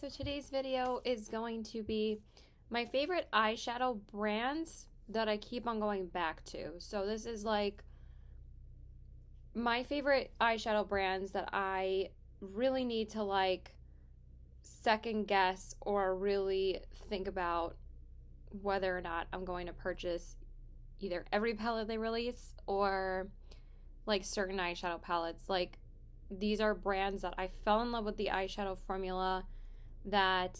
So today's video is going to be my favorite eyeshadow brands that I keep on going back to. So this is like my favorite eyeshadow brands that I really need to like second guess or really think about whether or not I'm going to purchase either every palette they release or like certain eyeshadow palettes. Like these are brands that I fell in love with the eyeshadow formula that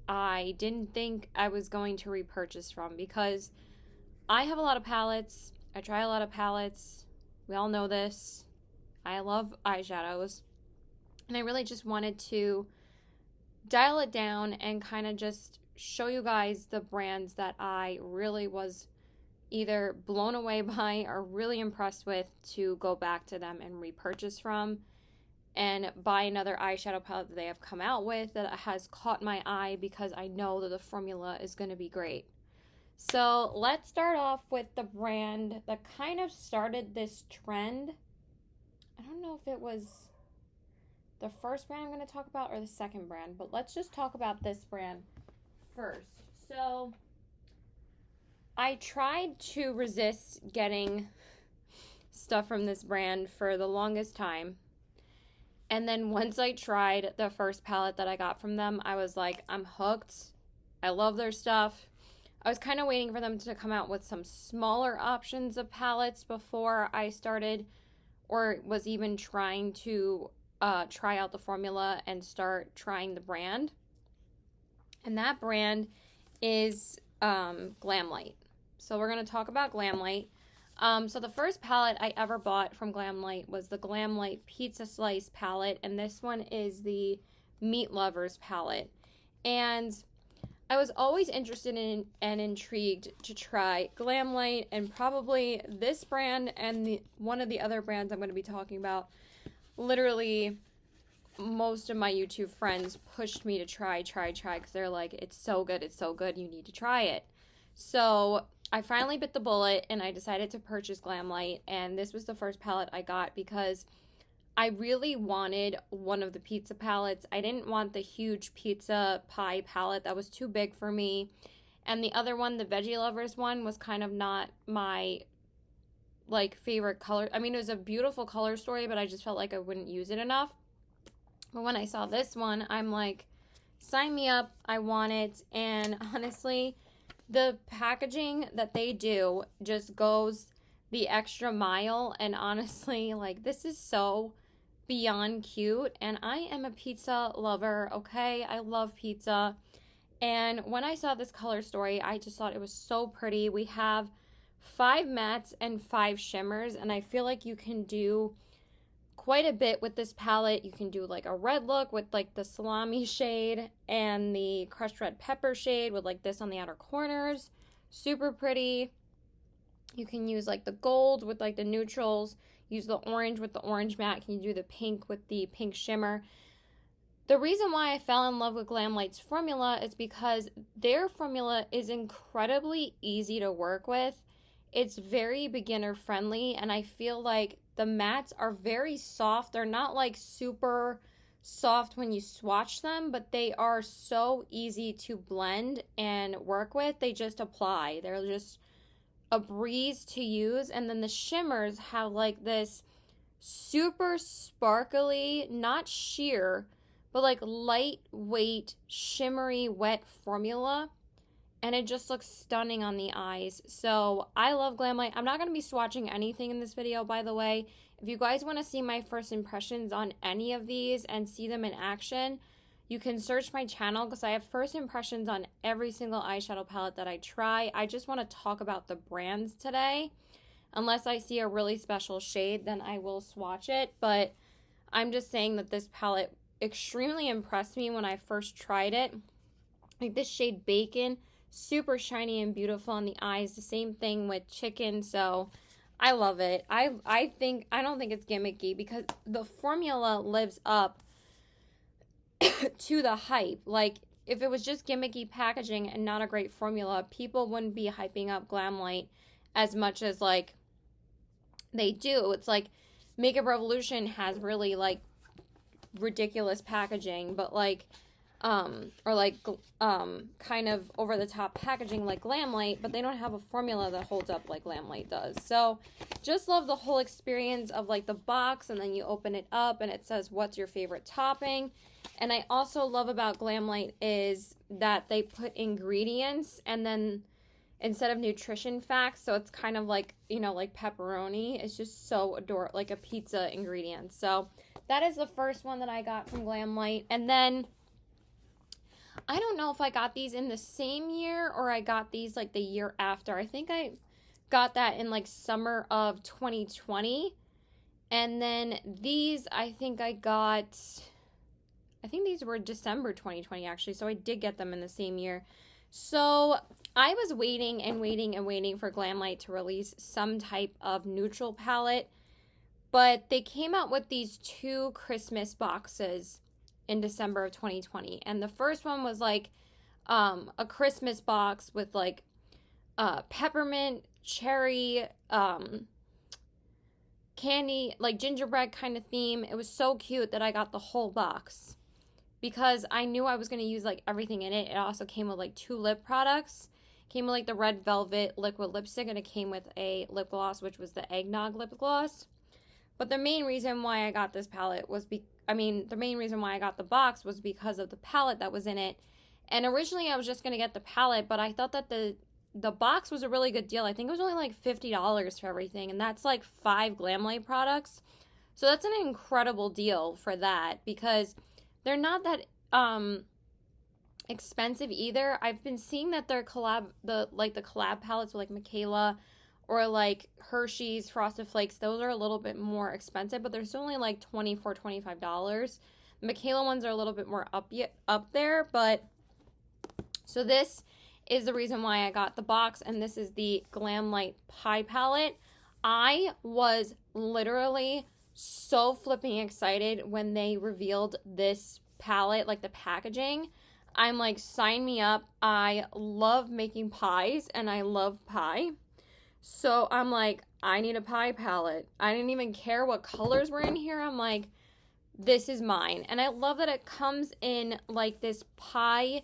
I didn't think I was going to repurchase from, because I have a lot of palettes. I try a lot of palettes. We all know this. I love eyeshadows. And I really just wanted to dial it down and kind of just show you guys the brands that I really was either blown away by or really impressed with, to go back to them and repurchase from and buy another eyeshadow palette that they have come out with that has caught my eye, because I know that the formula is going to be great. So let's start off with the brand that kind of started this trend. I don't know if it was the first brand I'm going to talk about or the second brand, but let's just talk about this brand first. So I tried to resist getting stuff from this brand for the longest time. And then once I tried the first palette that I got from them, I was like, I'm hooked. I love their stuff. I was kind of waiting for them to come out with some smaller options of palettes before I started, or was even trying to try out the formula and start trying the brand. And that brand is Glamlite. So we're going to talk about Glamlite. So the first palette I ever bought from Glamlite was the Glamlite Pizza Slice palette, and this one is the Meat Lovers palette. And I was always interested in and intrigued to try Glamlite, and probably this brand and one of the other brands I'm going to be talking about. Literally, most of my YouTube friends pushed me to try, because they're like, it's so good, you need to try it. So I finally bit the bullet and I decided to purchase Glamlite, and this was the first palette I got because I really wanted one of the pizza palettes. I didn't want the huge pizza pie palette. That was too big for me. And the other one, the Veggie Lovers one, was kind of not my like favorite color. I mean, it was a beautiful color story, but I just felt like I wouldn't use it enough. But when I saw this one, I'm like, sign me up. I want it. And honestly, the packaging that they do just goes the extra mile. And honestly, like, this is so beyond cute. And I am a pizza lover, okay? I love pizza. And when I saw this color story, I just thought it was so pretty. We have 5 mattes and 5 shimmers, and I feel like you can do quite a bit with this palette. You can do like a red look with like the salami shade and the crushed red pepper shade with like this on the outer corners. Super pretty. You can use like the gold with like the neutrals. Use the orange with the orange matte. Can you do the pink with the pink shimmer? The reason why I fell in love with Glamlite's formula is because their formula is incredibly easy to work with. It's very beginner friendly, and I feel like the mattes are very soft. They're not like super soft when you swatch them, but they are so easy to blend and work with. They just apply. They're just a breeze to use. And then the shimmers have like this super sparkly, not sheer, but like lightweight, shimmery, wet formula. And it just looks stunning on the eyes. So I love Glamlite. I'm not going to be swatching anything in this video, by the way. If you guys want to see my first impressions on any of these and see them in action, you can search my channel, because I have first impressions on every single eyeshadow palette that I try. I just want to talk about the brands today. Unless I see a really special shade, then I will swatch it. But I'm just saying that this palette extremely impressed me when I first tried it. Like this shade Bacon, super shiny and beautiful on the eyes. The same thing with Chicken. So I love it. I don't think it's gimmicky, because the formula lives up to the hype. Like if it was just gimmicky packaging and not a great formula, people wouldn't be hyping up Glamlite as much as like they do. It's like Makeup Revolution has really like ridiculous packaging, but like or like kind of over the top packaging like Glamlight, but they don't have a formula that holds up like Glamlight does. So just love the whole experience of like the box, and then you open it up and it says what's your favorite topping. And I also love about Glamlight is that they put ingredients and then instead of nutrition facts, so it's kind of like, you know, like pepperoni. It's just so adorable, like a pizza ingredient. So that is the first one that I got from Glamlight. And then I don't know if I got these in the same year or I got these like the year after. I think I got that in like summer of 2020. And then these I think these were December 2020 actually. So I did get them in the same year. So I was waiting and waiting and waiting for Glamlight to release some type of neutral palette. But they came out with these 2 Christmas boxes in December of 2020. And the first one was like a Christmas box with like peppermint, cherry, candy, like gingerbread kind of theme. It was so cute that I got the whole box because I knew I was going to use like everything in it. It also came with like 2 lip products. It came with like the Red Velvet liquid lipstick, and it came with a lip gloss, which was the Eggnog lip gloss. But the main reason why I got this palette was the main reason why I got the box was because of the palette that was in it. And originally I was just going to get the palette, but I thought that the box was a really good deal. I think it was only like $50 for everything, and that's like 5 Glamlight products. So that's an incredible deal for that because they're not that expensive either. I've been seeing that their collab palettes with like Michaela or like Hershey's Frosted Flakes, those are a little bit more expensive, but they're still only like $24, $25. The Michaela ones are a little bit more up there, but so this is the reason why I got the box, and this is the Glamlight Pie Palette. I was literally so flipping excited when they revealed this palette, like the packaging. I'm like, sign me up. I love making pies, and I love pie. So I'm like, I need a pie palette. I didn't even care what colors were in here. I'm like, this is mine. And I love that it comes in like this pie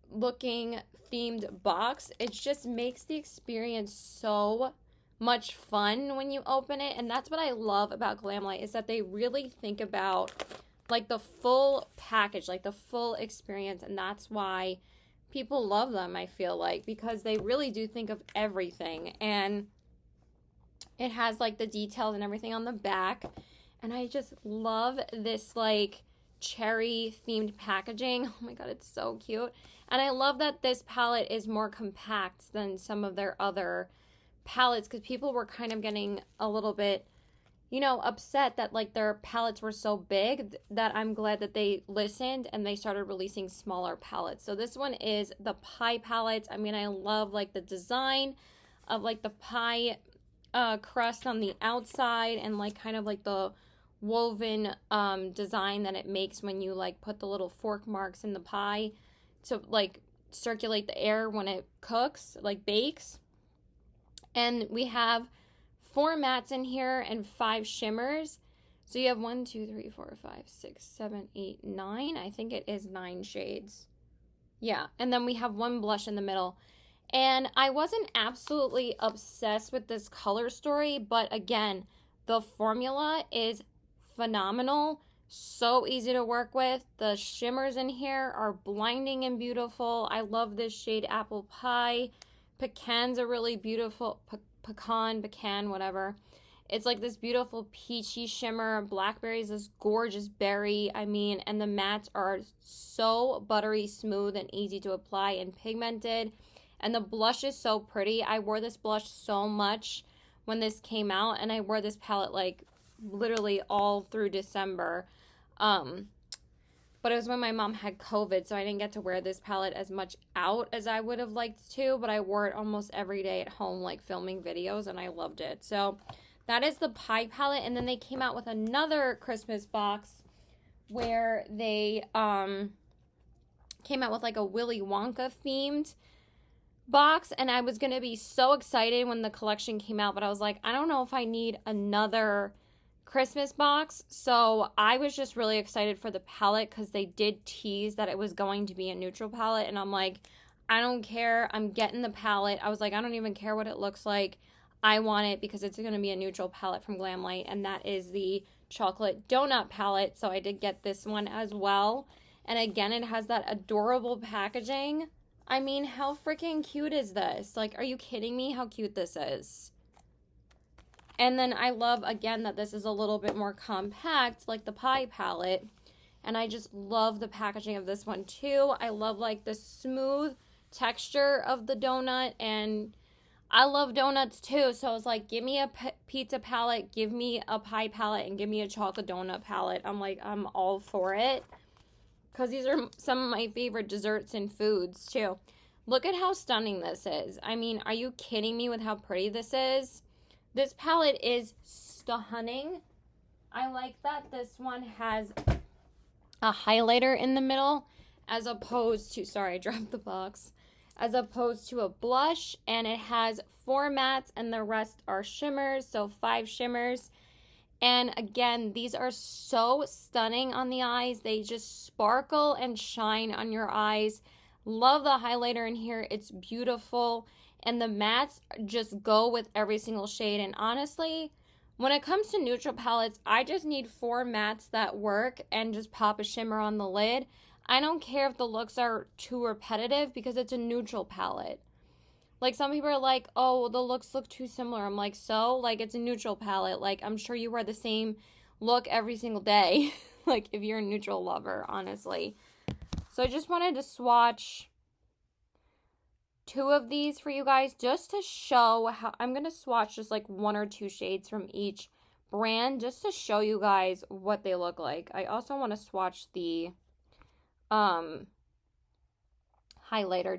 looking themed box. It just makes the experience so much fun when you open it. And that's what I love about Glamlight is that they really think about like the full package, like the full experience. And that's why people love them, I feel like, because they really do think of everything. And it has like the details and everything on the back. And I just love this like cherry themed packaging. Oh my god, it's so cute. And I love that this palette is more compact than some of their other palettes because people were kind of getting a little bit, you know, upset that like their palettes were so big, that I'm glad that they listened and they started releasing smaller palettes. So this one is the pie palette. I mean, I love like the design of like the pie crust on the outside and like kind of like the woven design that it makes when you like put the little fork marks in the pie to like circulate the air when it cooks, like bakes. And we have 4 mattes in here and 5 shimmers. So you have 1, 2, 3, 4, 5, 6, 7, 8, 9. I think it is 9 shades. Yeah. And then we have 1 blush in the middle. And I wasn't absolutely obsessed with this color story, but again, the formula is phenomenal. So easy to work with. The shimmers in here are blinding and beautiful. I love this shade Apple Pie. Pecans are really beautiful. Pecan, whatever. It's like this beautiful peachy shimmer. Blackberry is this gorgeous berry. I mean, and the mattes are so buttery smooth and easy to apply and pigmented. And the blush is so pretty. I wore this blush so much when this came out, and I wore this palette like literally all through December. But it was when my mom had COVID, so I didn't get to wear this palette as much out as I would have liked to, but I wore it almost every day at home, like filming videos, and I loved it. So that is the Pie palette, and then they came out with another Christmas box where they came out with like a Willy Wonka themed box, and I was going to be so excited when the collection came out, but I was like, I don't know if I need another Christmas box. So I was just really excited for the palette because they did tease that it was going to be a neutral palette. And I'm like, I don't care. I'm getting the palette. I was like, I don't even care what it looks like. I want it because it's going to be a neutral palette from Glamlight. And that is the chocolate donut palette. So I did get this one as well. And again, it has that adorable packaging. I mean, how freaking cute is this? Like, are you kidding me how cute this is? And then I love, again, that this is a little bit more compact, like the pie palette. And I just love the packaging of this one, too. I love, like, the smooth texture of the donut. And I love donuts, too. So I was like, give me a pizza palette, give me a pie palette, and give me a chocolate donut palette. I'm like, I'm all for it. Because these are some of my favorite desserts and foods, too. Look at how stunning this is. I mean, are you kidding me with how pretty this is? This palette is stunning. I like that this one has a highlighter in the middle as opposed to, sorry, I dropped the box, as opposed to a blush. And it has 4 mattes and the rest are shimmers, so 5 shimmers. And again, these are so stunning on the eyes. They just sparkle and shine on your eyes. Love the highlighter in here. It's beautiful. And the mattes just go with every single shade. And honestly, when it comes to neutral palettes, I just need 4 mattes that work and just pop a shimmer on the lid. I don't care if the looks are too repetitive because it's a neutral palette. Like, some people are like, oh, the looks look too similar. I'm like, so? Like, it's a neutral palette. Like, I'm sure you wear the same look every single day. Like, if you're a neutral lover, honestly. So I just wanted to swatch 2 of these for you guys just to show how I'm going to swatch just like 1 or 2 shades from each brand just to show you guys what they look like. I also want to swatch the highlighter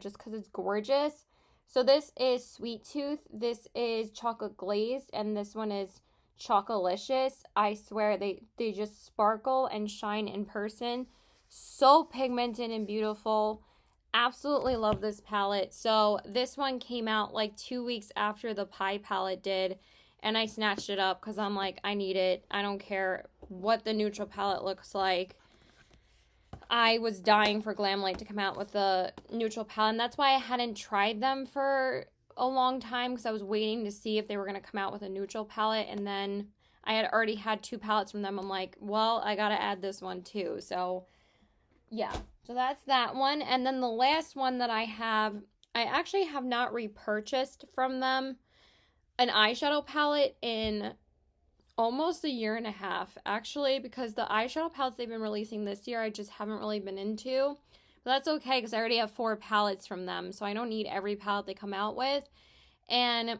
just because it's gorgeous. So this is Sweet Tooth, this is Chocolate Glazed, and this one is Chocolicious. I swear they just sparkle and shine in person. So pigmented and beautiful. Absolutely love this palette. So this one came out like 2 weeks after the pie palette did, and I snatched it up because I'm like, I need it. I don't care what the neutral palette looks like. I was dying for Glamlight to come out with a neutral palette, and that's why I hadn't tried them for a long time because I was waiting to see if they were going to come out with a neutral palette, and then I had already had 2 palettes from them. I'm like, well, I got to add this one too. So yeah, so that's that one. And then the last one that I actually have not repurchased from them an eyeshadow palette in almost a year and a half, actually, because the eyeshadow palettes they've been releasing this year I just haven't really been into. But that's okay because I already have 4 palettes from them, so I don't need every palette they come out with. And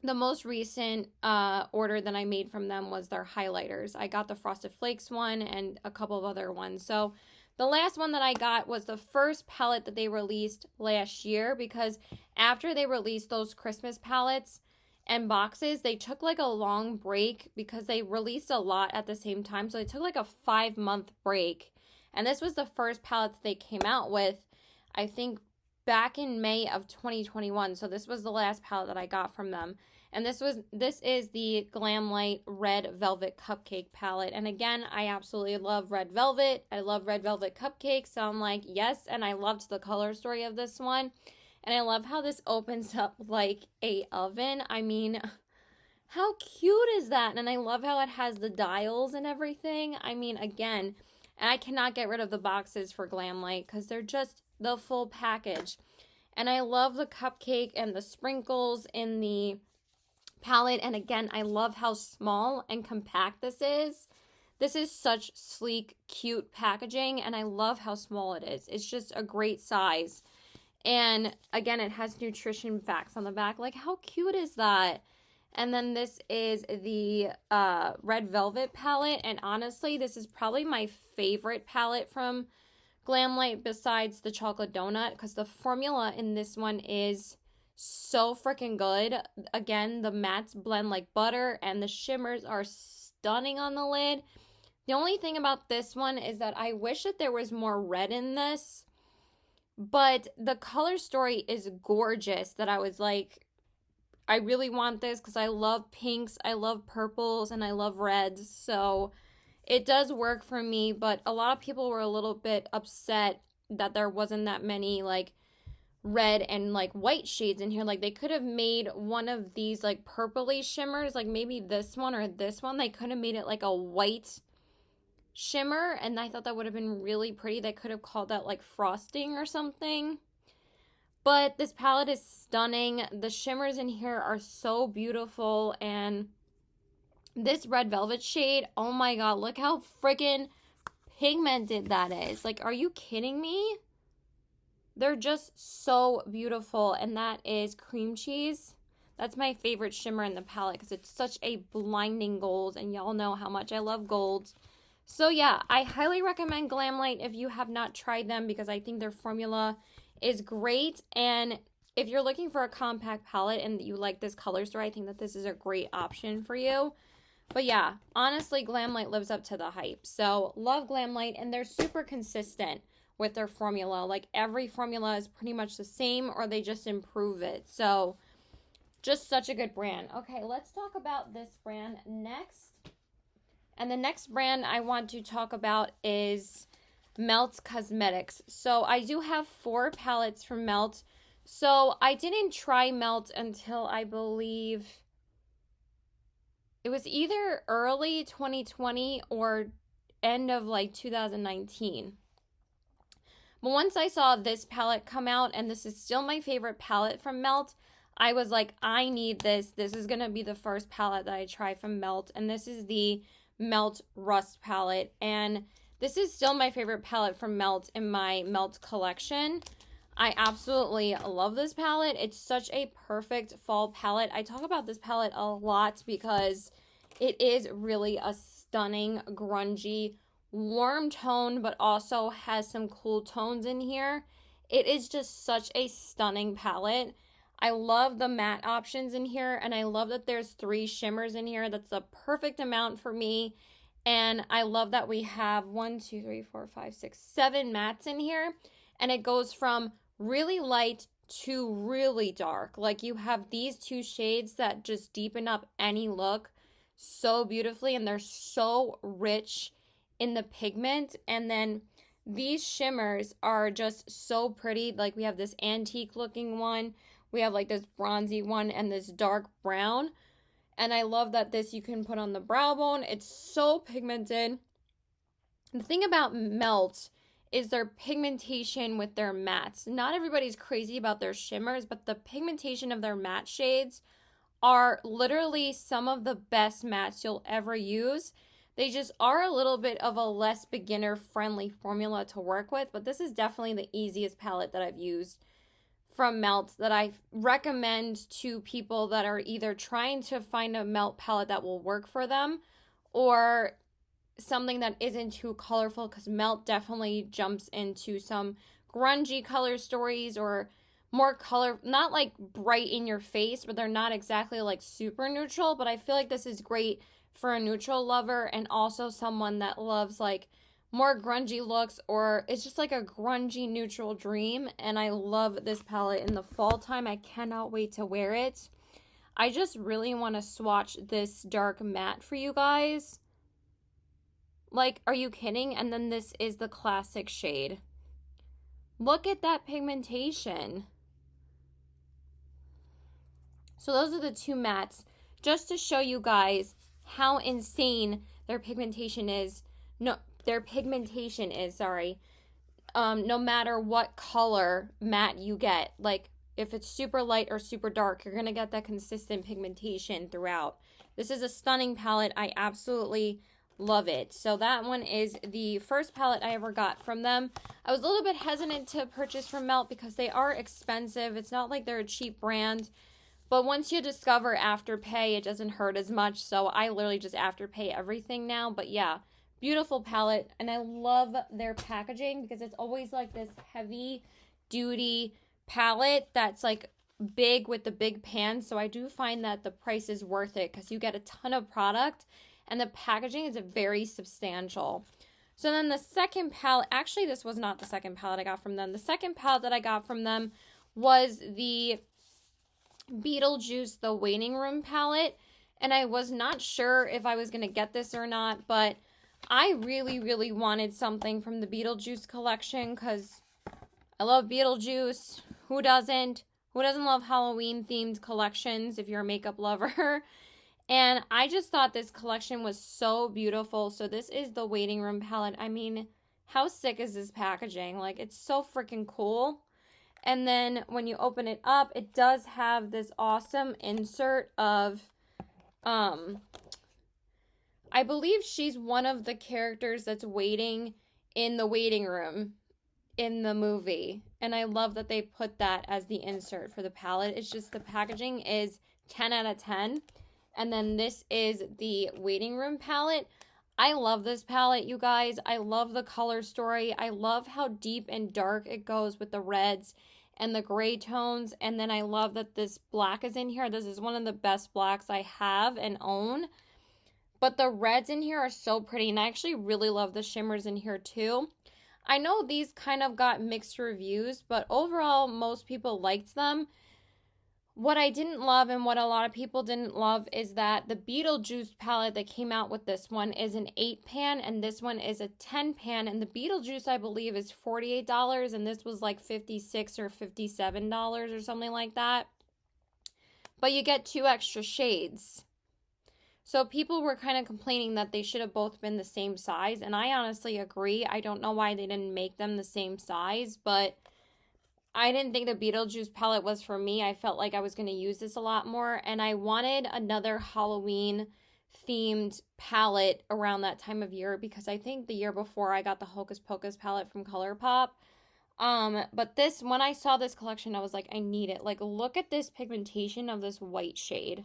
the most recent order that I made from them was their highlighters. I got the Frosted Flakes one and a couple of other ones. So the last one that I got was the first palette that they released last year, because after they released those Christmas palettes and boxes, they took like a long break because they released a lot at the same time. So they took like a 5-month break. And this was the first palette that they came out with, I think, back in May of 2021. So this was the last palette that I got from them. And this is the Glamlight Red Velvet Cupcake palette. And again, I absolutely love red velvet. I love red velvet cupcakes. So I'm like, yes. And I loved the color story of this one. And I love how this opens up like a oven. I mean, how cute is that? And I love how it has the dials and everything. I mean, again, and I cannot get rid of the boxes for Glamlight because they're just the full package. And I love the cupcake and the sprinkles in the palette. And again, I love how small and compact this is. This is such sleek, cute packaging, and I love how small it is. It's just a great size. And again, it has nutrition facts on the back. Like, how cute is that? And then this is the Red Velvet palette. And honestly, this is probably my favorite palette from Glamlight besides the chocolate donut, because the formula in this one is so freaking good. Again, the mattes blend like butter and the shimmers are stunning on the lid. The only thing about this one is that I wish that there was more red in this. But the color story is gorgeous that I was like, I really want this because I love pinks, I love purples, and I love reds. So it does work for me, but a lot of people were a little bit upset that there wasn't that many like red and like white shades in here. Like they could have made one of these like purpley shimmers, like maybe this one or this one. They could have made it like a white shimmer, and I thought that would have been really pretty. They could have called that like frosting or something. But this palette is stunning. The shimmers in here are so beautiful, and this red velvet shade, oh my god, look how freaking pigmented that is. Like, are you kidding me? They're just so beautiful, and that is cream cheese. That's my favorite shimmer in the palette because it's such a blinding gold, and y'all know how much I love golds. So yeah, I highly recommend Glamlight if you have not tried them because I think their formula is great. And if you're looking for a compact palette and you like this color story, I think that this is a great option for you. But yeah, honestly, Glamlight lives up to the hype. So love Glamlight, and they're super consistent with their formula. Like every formula is pretty much the same, or they just improve it. So just such a good brand. Okay, let's talk about this brand next. And the next brand I want to talk about is Melt Cosmetics. So I do have 4 palettes from Melt. So I didn't try Melt until I believe it was either early 2020 or end of like 2019. But once I saw this palette come out, and this is still my favorite palette from Melt, I was like, I need this. This is going to be the first palette that I try from Melt. And this is the Melt Rust palette. And this is still my favorite palette from Melt in my Melt collection. I absolutely love this palette. It's such a perfect fall palette. I talk about this palette a lot because it is really a stunning, grungy, warm tone, but also has some cool tones in here. It is just such a stunning palette. I love the matte options in here, and I love that there's 3 shimmers in here. That's the perfect amount for me. And I love that we have 1, 2, 3, 4, 5, 6, 7 mattes in here. And it goes from really light to really dark. Like you have these 2 shades that just deepen up any look so beautifully, and they're so rich in the pigment. And then these shimmers are just so pretty. Like we have this antique looking one, we have like this bronzy one, and this dark brown. And I love that this you can put on the brow bone. It's so pigmented. The thing about Melt is their pigmentation with their mattes. Not everybody's crazy about their shimmers, but the pigmentation of their matte shades are literally some of the best mattes you'll ever use. They just are a little bit of a less beginner-friendly formula to work with, but this is definitely the easiest palette that I've used from Melt that I recommend to people that are either trying to find a Melt palette that will work for them or something that isn't too colorful, because Melt definitely jumps into some grungy color stories or more color, not like bright in your face, but they're not exactly like super neutral. But I feel like this is great for a neutral lover and also someone that loves like more grungy looks, or it's just like a grungy neutral dream. And I love this palette in the fall time. I cannot wait to wear it. I just really want to swatch this dark matte for you guys. Like, are you kidding? And then this is the classic shade. Look at that pigmentation. So those are the 2 mattes, just to show you guys how insane their pigmentation is. No matter what color matte you get. Like, if it's super light or super dark, you're going to get that consistent pigmentation throughout. This is a stunning palette. I absolutely love it. So that one is the first palette I ever got from them. I was a little bit hesitant to purchase from Melt because they are expensive. It's not like they're a cheap brand. But once you discover Afterpay, it doesn't hurt as much. So I literally just Afterpay everything now. But yeah, beautiful palette. And I love their packaging because it's always like this heavy duty palette that's like big with the big pan. So I do find that the price is worth it because you get a ton of product and the packaging is very substantial. So then the second palette, actually this was not the second palette I got from them. The second palette that I got from them was the Beetlejuice The Waiting Room palette, and I was not sure if I was going to get this or not, but I really, really wanted something from the Beetlejuice collection because I love Beetlejuice. Who doesn't? Who doesn't love Halloween themed collections if you're a makeup lover? And I just thought this collection was so beautiful. So this is the Waiting Room palette. I mean, how sick is this packaging? Like, it's so freaking cool. And then when you open it up, it does have this awesome insert of, I believe she's one of the characters that's waiting in the waiting room in the movie. And I love that they put that as the insert for the palette. It's just the packaging is 10 out of 10. And then this is the Waiting Room palette. I love this palette, you guys. I love the color story. I love how deep and dark it goes with the reds and the gray tones. And then I love that this black is in here. This is one of the best blacks I have and own. But the reds in here are so pretty. And I actually really love the shimmers in here too. I know these kind of got mixed reviews, but overall, most people liked them. What I didn't love and what a lot of people didn't love is that the Beetlejuice palette that came out with this one is an 8 pan and this one is a 10 pan. And the Beetlejuice, I believe, is $48 and this was like $56 or $57 or something like that. But you get 2 extra shades. So people were kind of complaining that they should have both been the same size. And I honestly agree. I don't know why they didn't make them the same size, but I didn't think the Beetlejuice palette was for me. I felt like I was going to use this a lot more. And I wanted another Halloween themed palette around that time of year because I think the year before I got the Hocus Pocus palette from ColourPop. But this, when I saw this collection, I was like, I need it. Like, look at this pigmentation of this white shade.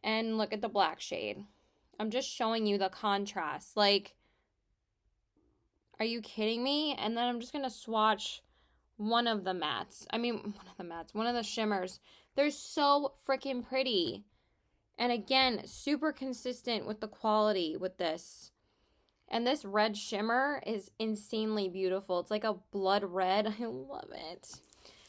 And look at the black shade. I'm just showing you the contrast. Like, are you kidding me? And then I'm just going to swatch one of the mattes. One of the shimmers. They're so freaking pretty. And again, super consistent with the quality with this. And this red shimmer is insanely beautiful. It's like a blood red. I love it.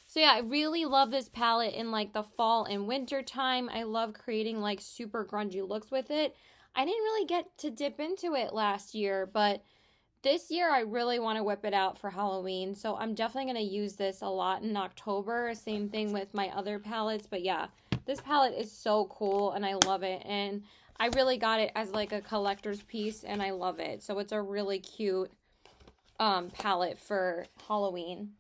So yeah, I really love this palette in like the fall and winter time. I love creating like super grungy looks with it. I didn't really get to dip into it last year, but this year I really want to whip it out for Halloween. So I'm definitely going to use this a lot in October. Same thing with my other palettes. But yeah, this palette is so cool and I love it. And I really got it as like a collector's piece and I love it. So it's a really cute palette for Halloween.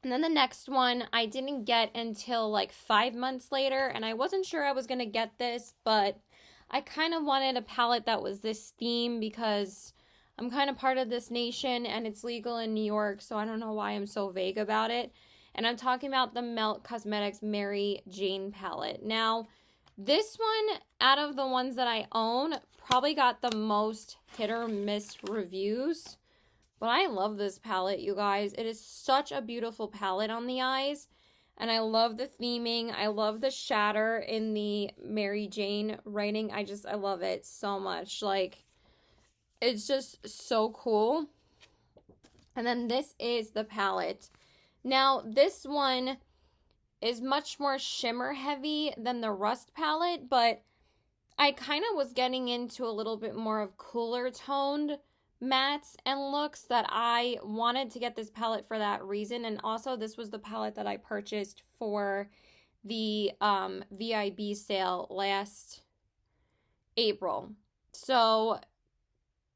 And then the next one I didn't get until like 5 months later. And I wasn't sure I was going to get this, but I kind of wanted a palette that was this theme because I'm kind of part of this nation and it's legal in New York. So I don't know why I'm so vague about it. And I'm talking about the Melt Cosmetics Mary Jane palette. Now, this one, out of the ones that I own, probably got the most hit or miss reviews. But I love this palette, you guys. It is such a beautiful palette on the eyes. And I love the theming. I love the shatter in the Mary Jane writing. I love it so much. Like, it's just so cool. And then this is the palette. Now, this one is much more shimmer heavy than the Rust palette. But I kind of was getting into a little bit more of cooler toned mattes and looks that I wanted to get this palette for that reason. And also this was the palette that I purchased for the VIB sale last April. So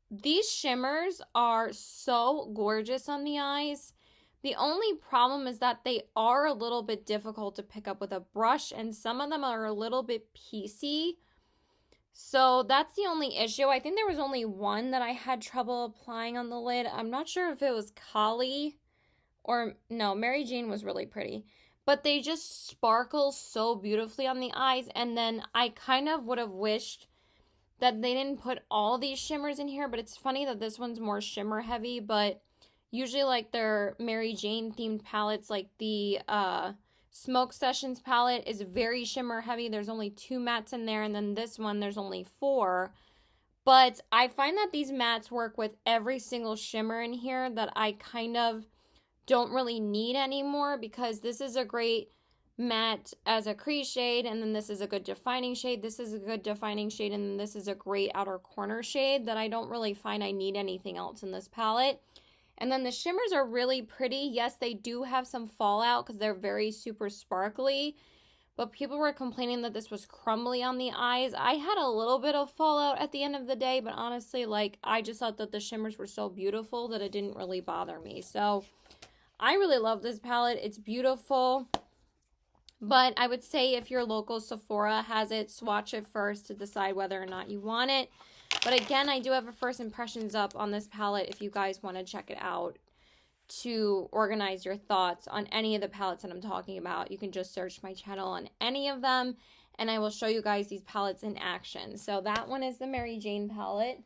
these shimmers are so gorgeous on the eyes. The only problem is that they are a little bit difficult to pick up with a brush and some of them are a little bit piecey. So that's the only issue. I think there was only one that I had trouble applying on the lid. I'm not sure if it was Kali or no, Mary Jane was really pretty. But they just sparkle so beautifully on the eyes. And then I kind of would have wished that they didn't put all these shimmers in here. But it's funny that this one's more shimmer heavy. But usually like their Mary Jane themed palettes, like the Smoke Sessions palette is very shimmer heavy. There's only 2 mattes in there, and then this one there's only 4. But I find that these mattes work with every single shimmer in here that I kind of don't really need anymore, because this is a great matte as a crease shade, and then this is a good defining shade, this is a good defining shade, and then this is a great outer corner shade that I don't really find I need anything else in this palette. And then the shimmers are really pretty. Yes, they do have some fallout because they're very super sparkly, but people were complaining that this was crumbly on the eyes. I had a little bit of fallout at the end of the day, but honestly, like, I just thought that the shimmers were so beautiful that it didn't really bother me. So I really love this palette. It's beautiful. But I would say if your local Sephora has it, swatch it first to decide whether or not you want it. But again, I do have a first impressions up on this palette if you guys want to check it out to organize your thoughts on any of the palettes that I'm talking about. You can just search my channel on any of them, and I will show you guys these palettes in action. So that one is the Mary Jane palette.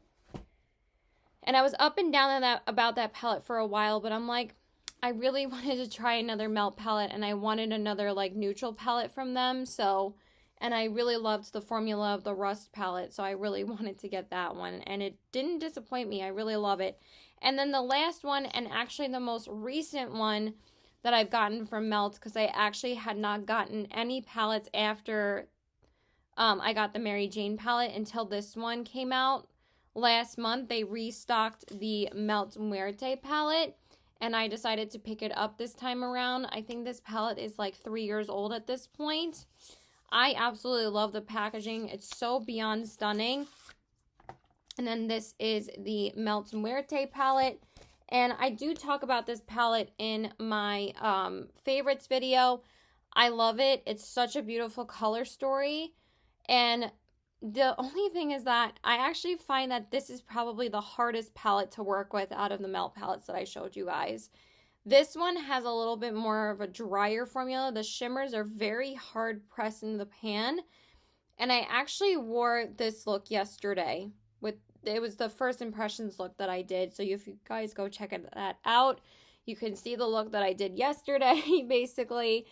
And I was up and down about that palette for a while, but I'm like, I really wanted to try another melt palette, and I wanted another like neutral palette from them. So, and I really loved the formula of the Rust palette, so I really wanted to get that one, and it didn't disappoint me. I really love it. And then the last one, and actually the most recent one that I've gotten from Melt, because I actually had not gotten any palettes after I got the Mary Jane palette until this one came out last month. They restocked the Melt Muerte palette, and I decided to pick it up this time around. I think this palette is like 3 years old at this point. I absolutely love the packaging. It's so beyond stunning. And then this is the Melt Muerte palette. And I do talk about this palette in my favorites video. I love it. It's such a beautiful color story. And the only thing is that I actually find that this is probably the hardest palette to work with out of the Melt palettes that I showed you guys. This one has a little bit more of a drier formula. The shimmers are very hard pressed into the pan. And I actually wore this look yesterday. It was the first impressions look that I did. So if you guys go check that out, you can see the look that I did yesterday, basically.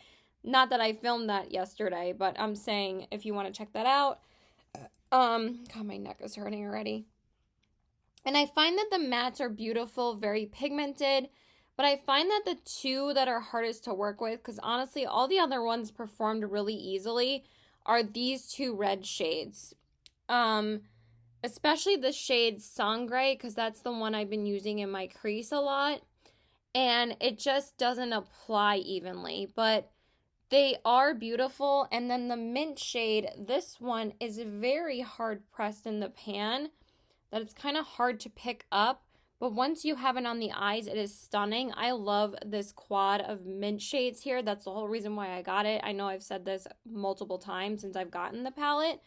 Not that I filmed that yesterday, but I'm saying if you want to check that out. God, my neck is hurting already. And I find that the mattes are beautiful, very pigmented, but I find that the two that are hardest to work with, because honestly, all the other ones performed really easily, are these two red shades. Especially the shade Sangre, because that's the one I've been using in my crease a lot, and it just doesn't apply evenly, but they are beautiful. And then the mint shade, this one is very hard pressed in the pan, that it's kind of hard to pick up, but once you have it on the eyes, it is stunning. I love this quad of mint shades here. That's the whole reason why I got it. I know I've said this multiple times since I've gotten the palette,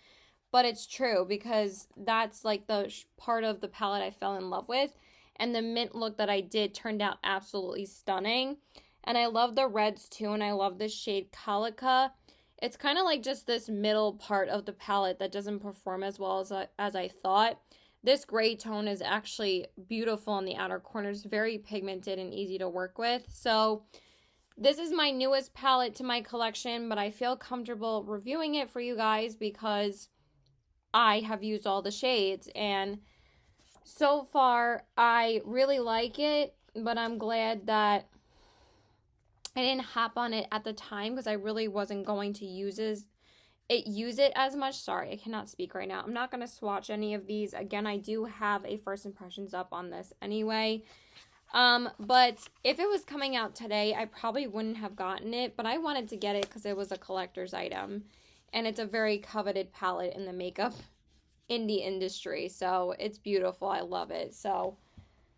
but it's true, because that's like the part of the palette I fell in love with. And the mint look that I did turned out absolutely stunning. And I love the reds too, and I love this shade Calica. It's kind of like just this middle part of the palette that doesn't perform as well as I thought. This gray tone is actually beautiful on the outer corners, very pigmented and easy to work with. So this is my newest palette to my collection, but I feel comfortable reviewing it for you guys because I have used all the shades, and so far I really like it, but I'm glad that I didn't hop on it at the time because I really wasn't going to use it as much. Sorry, I cannot speak right now. I'm not going to swatch any of these. Again, I do have a first impressions up on this anyway. But if it was coming out today, I probably wouldn't have gotten it, but I wanted to get it because it was a collector's item. And it's a very coveted palette in the makeup indie industry. So it's beautiful. I love it. So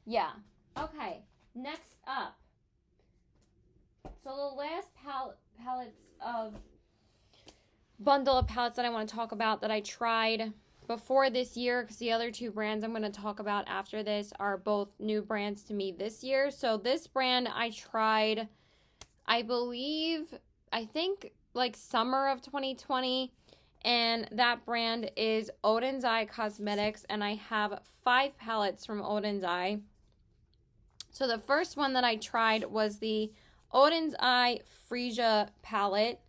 yeah. Okay. Next up. So the last palettes of bundle of palettes that I want to talk about that I tried before this year, because the other two brands I'm going to talk about after this are both new brands to me this year. So this brand I tried, I think like summer of 2020, and that brand is Oden's Eye Cosmetics, and I have 5 palettes from Oden's Eye. So the first one that I tried was the Oden's Eye Freesia palette,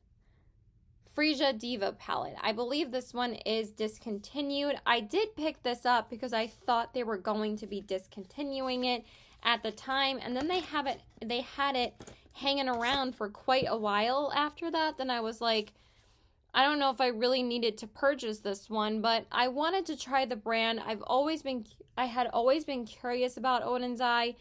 Freesia Diva palette. I believe this one is discontinued. I did pick this up because I thought they were going to be discontinuing it, at the time, and then they had it hanging around for quite a while after that. Then I was like, I don't know if I really needed to purchase this one, but I wanted to try the brand. I had always been curious about Odin's Eye,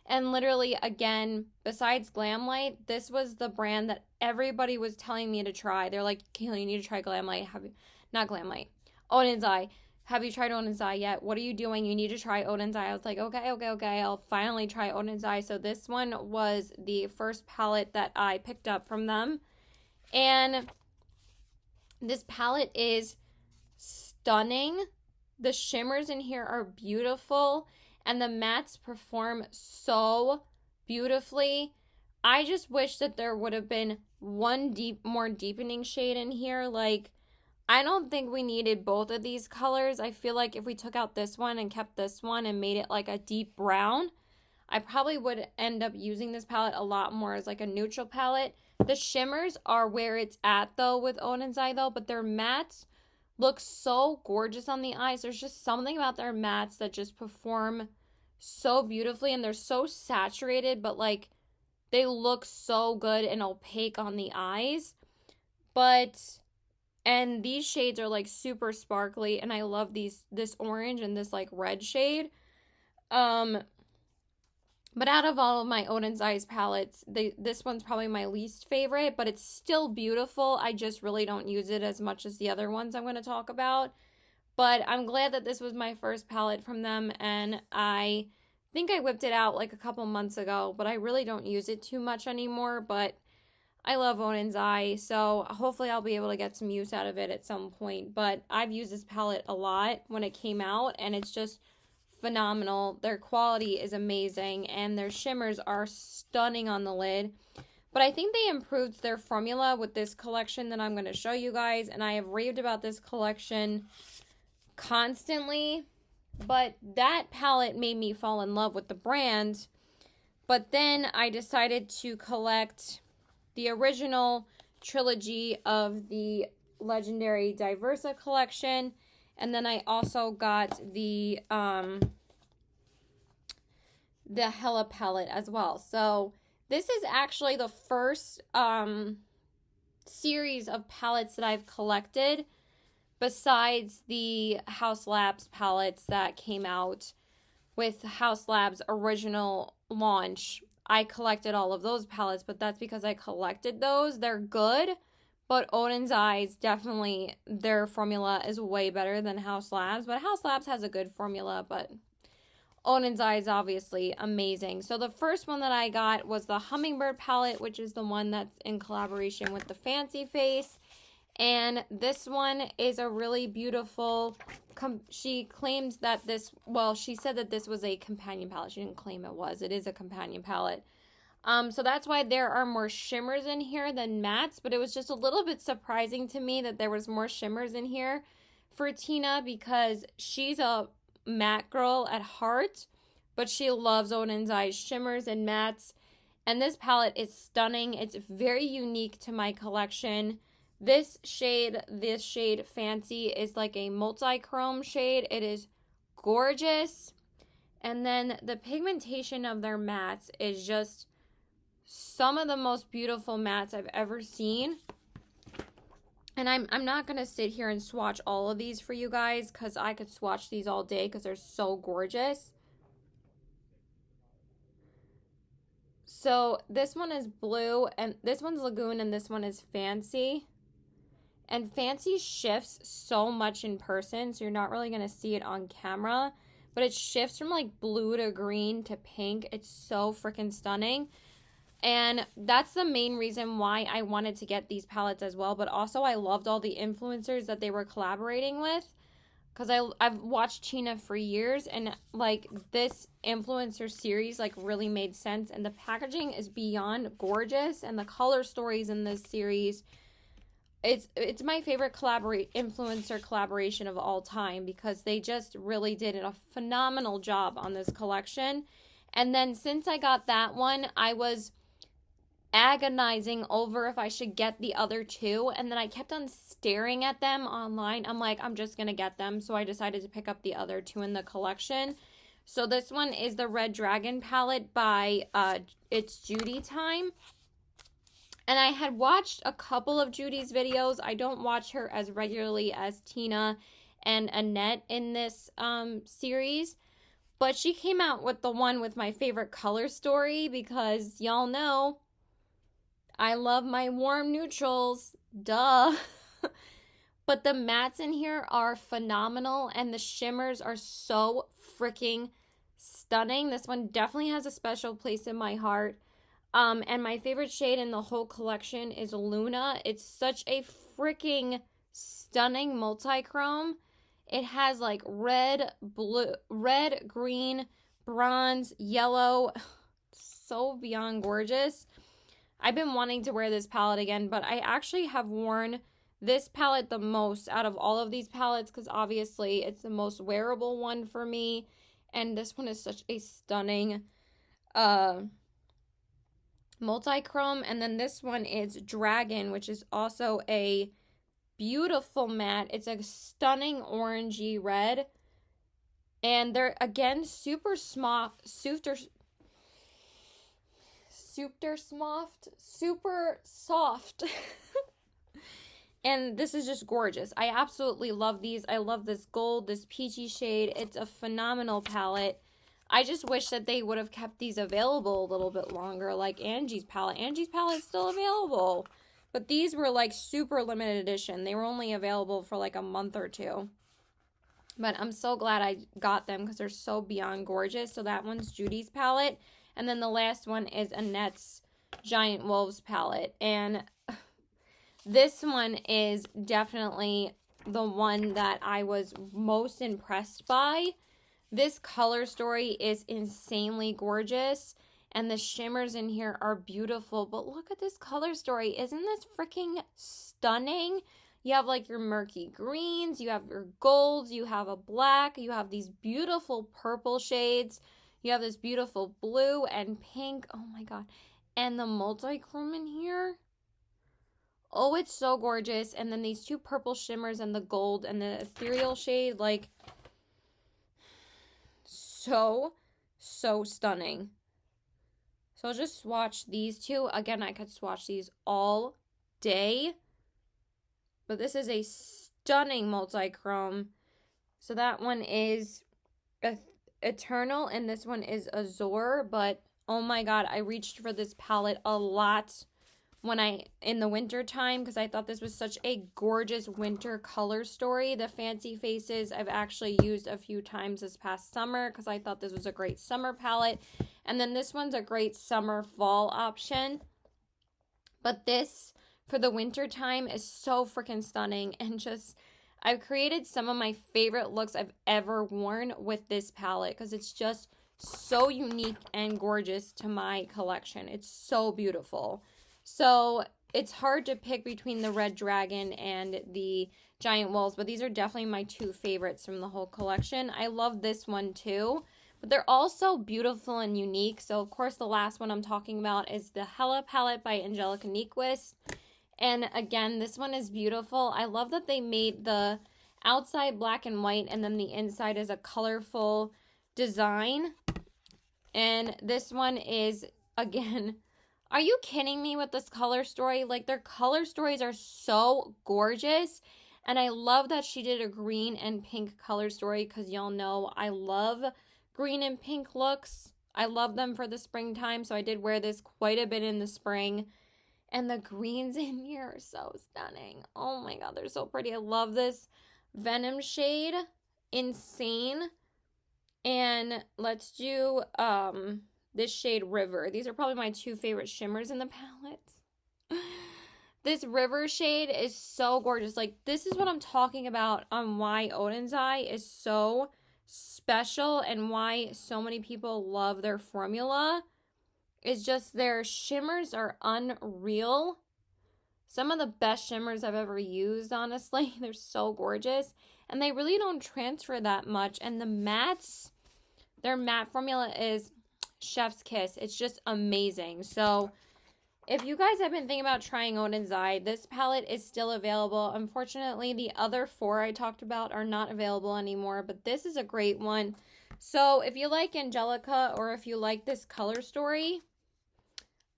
and literally, again, besides Glamlight, this was the brand that everybody was telling me to try. They're like, Kayla, you need to try Glamlight. Not Glamlight, Odin's Eye. Have you tried Odin's Eye yet? What are you doing? You need to try Odin's Eye. I was like, okay. I'll finally try Odin's Eye. So this one was the first palette that I picked up from them. And this palette is stunning. The shimmers in here are beautiful. And the mattes perform so beautifully. I just wish that there would have been one more deepening shade in here. Like, I don't think we needed both of these colors. I feel like if we took out this one and kept this one and made it like a deep brown, I probably would end up using this palette a lot more as like a neutral palette. The shimmers are where it's at though with Odin's Eye though, but their mattes look so gorgeous on the eyes. There's just something about their mattes that just perform so beautifully, and they're so saturated, but like they look so good and opaque on the eyes. And these shades are like super sparkly, and I love this orange and this like red shade. But out of all of my Odin's Eyes palettes, this one's probably my least favorite, but it's still beautiful. I just really don't use it as much as the other ones I'm going to talk about. But I'm glad that this was my first palette from them, and I think I whipped it out like a couple months ago, but I really don't use it too much anymore. But I love Odin's Eye, so hopefully I'll be able to get some use out of it at some point. But I've used this palette a lot when it came out, and it's just phenomenal. Their quality is amazing, and their shimmers are stunning on the lid. But I think they improved their formula with this collection that I'm going to show you guys, and I have raved about this collection constantly. But that palette made me fall in love with the brand. But then I decided to collect the original trilogy of the Legendary Diversa collection, and then I also got the Hella palette as well. So this is actually the first series of palettes that I've collected besides the Haus Labs palettes that came out with Haus Labs' original launch. I collected all of those palettes, but that's because I collected those. They're good, but Odin's Eyes, definitely, their formula is way better than Haus Labs. But Haus Labs has a good formula, but Odin's Eyes, obviously, amazing. So the first one that I got was the Hummingbird palette, which is the one that's in collaboration with the Fancy Face. And this one is a really beautiful, she claims that this, well, she said that this was a companion palette. She didn't claim it was. It is a companion palette. So that's why there are more shimmers in here than mattes, but it was just a little bit surprising to me that there was more shimmers in here for Tina, because she's a matte girl at heart, but she loves Odin's Eyes shimmers and mattes. And this palette is stunning. It's very unique to my collection. This shade Fancy, is like a multi-chrome shade. It is gorgeous. And then the pigmentation of their mattes is just some of the most beautiful mattes I've ever seen. And I'm not going to sit here and swatch all of these for you guys, because I could swatch these all day because they're so gorgeous. So this one is blue, and this one's Lagoon, and this one is Fancy. And Fancy shifts so much in person, so you're not really going to see it on camera. But it shifts from like blue to green to pink. It's so freaking stunning. And that's the main reason why I wanted to get these palettes as well. But also I loved all the influencers that they were collaborating with, because I've watched Tina for years, and like this influencer series like really made sense. And the packaging is beyond gorgeous, and the color stories in this series, it's my favorite influencer collaboration of all time, because they just really did a phenomenal job on this collection. And then since I got that one, I was agonizing over if I should get the other two, and then I kept on staring at them online. I'm like, I'm just gonna get them. So I decided to pick up the other two in the collection, So this one is the Red Dragon palette by It's Judy Time. And I had watched a couple of Judy's videos. I don't watch her as regularly as Tina and Annette in this series. But she came out with the one with my favorite color story because y'all know I love my warm neutrals. Duh. But the mattes in here are phenomenal and the shimmers are so freaking stunning. This one definitely has a special place in my heart. And my favorite shade in the whole collection is Luna. It's such a freaking stunning multi-chrome. It has like red, blue, red, green, bronze, yellow. So beyond gorgeous. I've been wanting to wear this palette again, but I actually have worn this palette the most out of all of these palettes because obviously it's the most wearable one for me. And this one is such a stunning multi-chrome. And then this one is Dragon, which is also a beautiful matte. It's a stunning orangey red. And they're, again, super soft. And this is just gorgeous. I absolutely love these. I love this gold, this peachy shade. It's a phenomenal palette. I just wish that they would have kept these available a little bit longer, like Angie's palette. Angie's palette is still available. But these were like super limited edition. They were only available for like a month or two. But I'm so glad I got them because they're so beyond gorgeous. So that one's Judy's palette. And then the last one is Annette's Giant Wolves palette. And this one is definitely the one that I was most impressed by. This color story is insanely gorgeous. And the shimmers in here are beautiful. But look at this color story. Isn't this freaking stunning? You have like your murky greens. You have your golds. You have a black. You have these beautiful purple shades. You have this beautiful blue and pink. Oh my god. And the multi-chrome in here. Oh, it's so gorgeous. And then these two purple shimmers and the gold and the ethereal shade. Like, so stunning. So I'll just swatch these two. Again, I could swatch these all day. But this is a stunning multi-chrome. So that one is Eternal and this one is Azure. But oh my god, I reached for this palette a lot in the winter time because I thought this was such a gorgeous winter color story. The Fancy Faces I've actually used a few times this past summer because I thought this was a great summer palette. And then this one's a great summer fall option. But this for the winter time is so freaking stunning and just I've created some of my favorite looks I've ever worn with this palette because it's just so unique and gorgeous to my collection. It's so beautiful. So it's hard to pick between the Red Dragon and the Giant Wolves, but these are definitely my two favorites from the whole collection. I love this one too, but they're all so beautiful and unique. So of course the last one I'm talking about is the Hella palette by Angelica Nyquist. And again, this one is beautiful. I love that they made the outside black and white and then the inside is a colorful design. And this one is, again, are you kidding me with this color story? Like, their color stories are so gorgeous. And I love that she did a green and pink color story because y'all know I love green and pink looks. I love them for the springtime. So I did wear this quite a bit in the spring. And the greens in here are so stunning. Oh my god, they're so pretty. I love this Venom shade. Insane. And let's do this shade River. These are probably my two favorite shimmers in the palette. This River shade is so gorgeous. Like, this is what I'm talking about on why Odin's Eye is so special and why so many people love their formula. It's just their shimmers are unreal. Some of the best shimmers I've ever used, honestly. They're so gorgeous. And they really don't transfer that much. And the mattes, their matte formula is chef's kiss. It's just amazing. So if you guys have been thinking about trying Odin's Eye, this palette is still available. Unfortunately, the other four I talked about are not available anymore. But this is a great one So if you like Angelica or if you like this color story,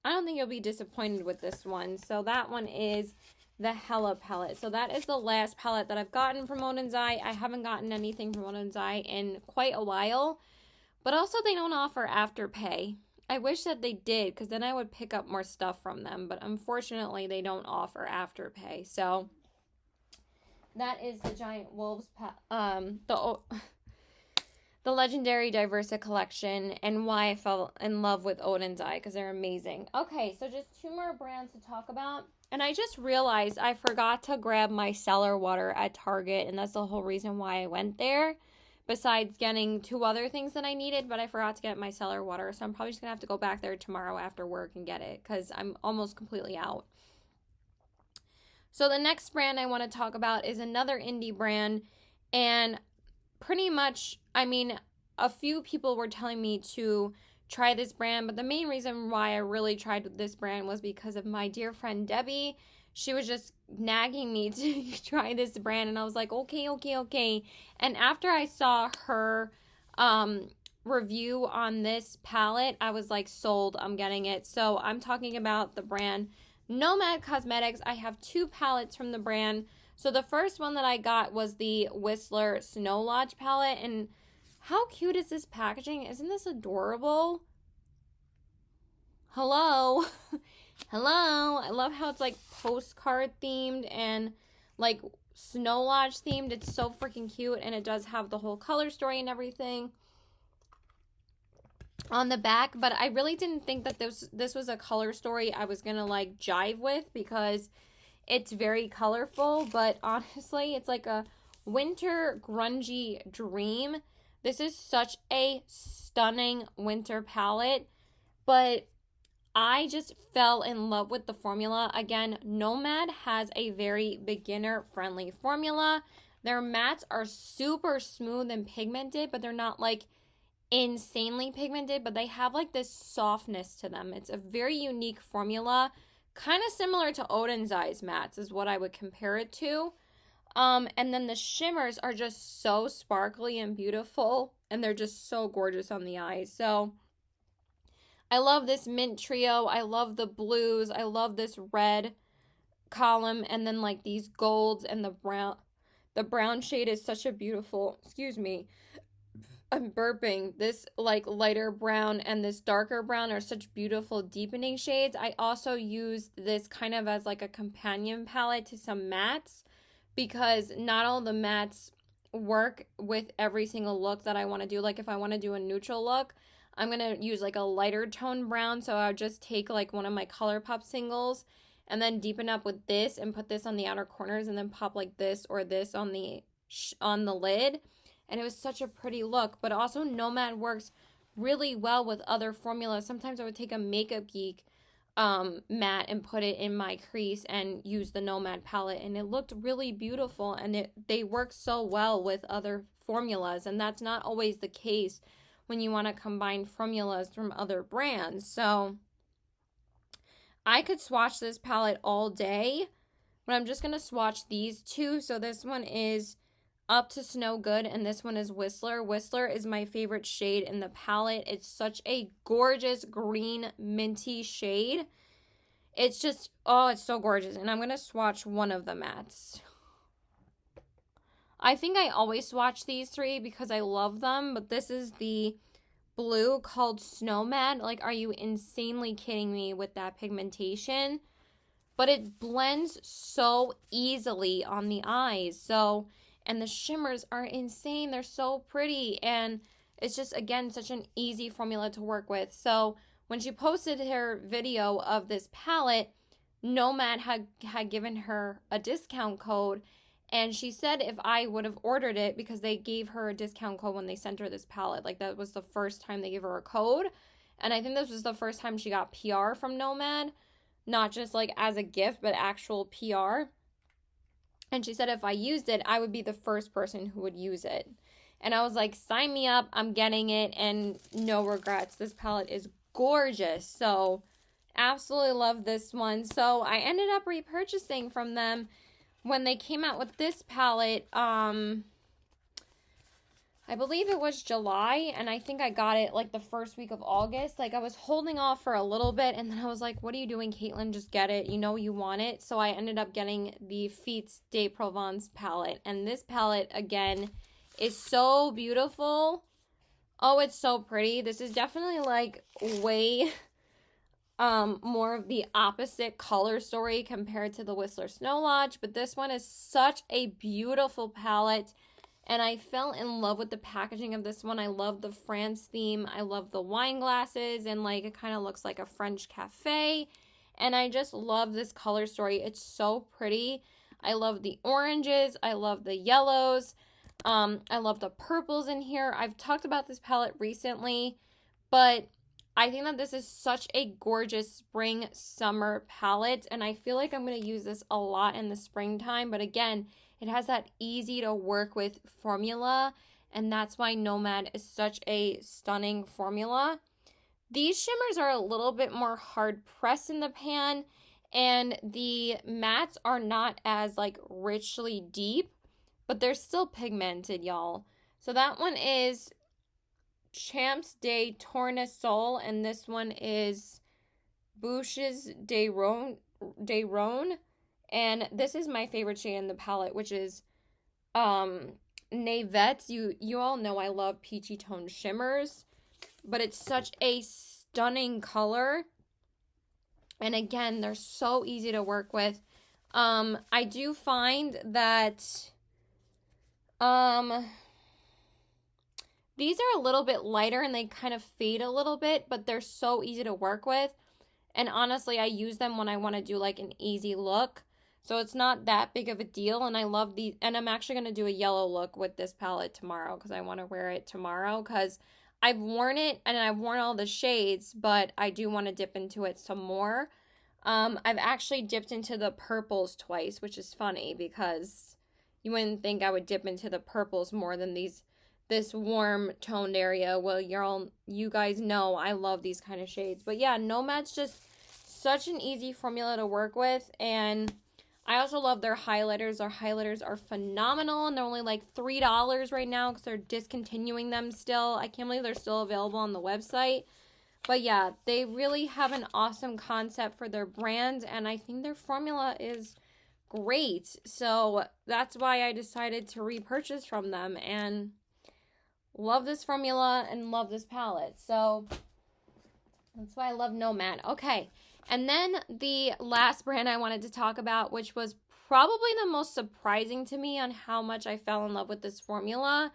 I don't think you'll be disappointed with this one. So that one is the Hella palette. So that is the last palette that I've gotten from Oden's Eye. I haven't gotten anything from Oden's Eye in quite a while. But also they don't offer Afterpay. I wish that they did, because then I would pick up more stuff from them. But unfortunately, they don't offer Afterpay. So that is the Giant Wolves, the Legendary Diversa collection, and why I fell in love with Oden's Eye, because they're amazing. Okay, so just two more brands to talk about. And I just realized I forgot to grab my cellar water at Target, and that's the whole reason why I went there. Besides getting two other things that I needed, but I forgot to get my cellar water. So I'm probably just going to have to go back there tomorrow after work and get it, because I'm almost completely out. So the next brand I want to talk about is another indie brand. And pretty much, I mean, a few people were telling me to try this brand, but the main reason why I really tried this brand was because of my dear friend Debbie. She was just nagging me to try this brand, and I was like, okay. And after I saw her review on this palette, I was like, sold, I'm getting it. So I'm talking about the brand Nomad Cosmetics. I have two palettes from the brand. So the first one that I got was the Whistler Snow Lodge palette. And how cute is this packaging? Isn't this adorable? Hello. Hello. I love how it's like postcard themed and like Snow Lodge themed. It's so freaking cute. And it does have the whole color story and everything on the back. But I really didn't think that this was a color story I was gonna like jive with, because it's very colorful. But honestly, it's like a winter grungy dream. This is such a stunning winter palette, but I just fell in love with the formula. Again, Nomad has a very beginner friendly formula. Their mattes are super smooth and pigmented, but they're not like insanely pigmented, but they have like this softness to them. It's a very unique formula, kind of similar to Oden's Eyes mattes is what I would compare it to. And then the shimmers are just so sparkly and beautiful, and they're just so gorgeous on the eyes. So I love this mint trio. I love the blues. I love this red column, and then like these golds and the brown. The brown shade is such a beautiful, excuse me, I'm burping. This like lighter brown and this darker brown are such beautiful deepening shades. I also used this kind of as like a companion palette to some mattes, because not all the mattes work with every single look that I want to do. Like if I want to do a neutral look, I'm going to use like a lighter tone brown. So I'll just take like one of my ColourPop singles and then deepen up with this and put this on the outer corners, and then pop like this or this on the lid. And it was such a pretty look. But also Nomad works really well with other formulas. Sometimes I would take a Makeup Geek matte and put it in my crease and use the Nomad palette, and it looked really beautiful, and they work so well with other formulas, and that's not always the case when you want to combine formulas from other brands. So I could swatch this palette all day, but I'm just going to swatch these two. So this one is Up to Snow Good, and this one is Whistler. Whistler is my favorite shade in the palette. It's such a gorgeous green minty shade. It's just, oh, it's so gorgeous. And I'm going to swatch one of the mattes. I think I always swatch these three because I love them, but this is the blue called Snowmad. Like, are you insanely kidding me with that pigmentation? But it blends so easily on the eyes. So, and the shimmers are insane. They're so pretty. And it's just, again, such an easy formula to work with. So when she posted her video of this palette, Nomad had given her a discount code. And she said if I would have ordered it, because they gave her a discount code when they sent her this palette. Like, that was the first time they gave her a code. And I think this was the first time she got PR from Nomad. Not just like as a gift, but actual PR. And she said if I used it, I would be the first person who would use it. And I was like, sign me up. I'm getting it. And no regrets. This palette is gorgeous. So absolutely love this one. So I ended up repurchasing from them when they came out with this palette. I believe it was July, and I think I got it like the first week of August. Like I was holding off for a little bit, and then I was like, what are you doing, Caitlin? Just get it. You know you want it. So I ended up getting the Feats de Provence palette. And this palette, again, is so beautiful. Oh, it's so pretty. This is definitely like way more of the opposite color story compared to the Whistler Snow Lodge, but this one is such a beautiful palette, and I fell in love with the packaging of this one. I love the France theme. I love the wine glasses, and like it kind of looks like a French cafe, and I just love this color story. It's so pretty. I love the oranges. I love the yellows. I love the purples in here. I've talked about this palette recently, but I think that this is such a gorgeous spring summer palette, and I feel like I'm going to use this a lot in the springtime. But again, it has that easy to work with formula, and that's why Nomad is such a stunning formula. These shimmers are a little bit more hard pressed in the pan, and the mattes are not as like richly deep, but they're still pigmented, y'all. So that one is Champs de Tournesol, and this one is Bouches de Rhone, and this is my favorite shade in the palette, which is Navette. You all know I love peachy tone shimmers, but it's such a stunning color, and again, they're so easy to work with. I do find that these are a little bit lighter and they kind of fade a little bit, but they're so easy to work with. And honestly, I use them when I want to do like an easy look. So it's not that big of a deal. And I love these. And I'm actually going to do a yellow look with this palette tomorrow because I want to wear it tomorrow because I've worn it and I've worn all the shades, but I do want to dip into it some more. I've actually dipped into the purples twice, which is funny because you wouldn't think I would dip into the purples more than this warm toned area. Well, you guys know I love these kind of shades. But yeah, Nomad's just such an easy formula to work with. And I also love their highlighters. Their highlighters are phenomenal, and they're only like $3 right now because they're discontinuing them still. I can't believe they're still available on the website. But yeah, they really have an awesome concept for their brand, and I think their formula is great. So that's why I decided to repurchase from them, and love this formula and love this palette. So that's why I love Nomad. Okay, and then the last brand I wanted to talk about, which was probably the most surprising to me on how much I fell in love with this formula.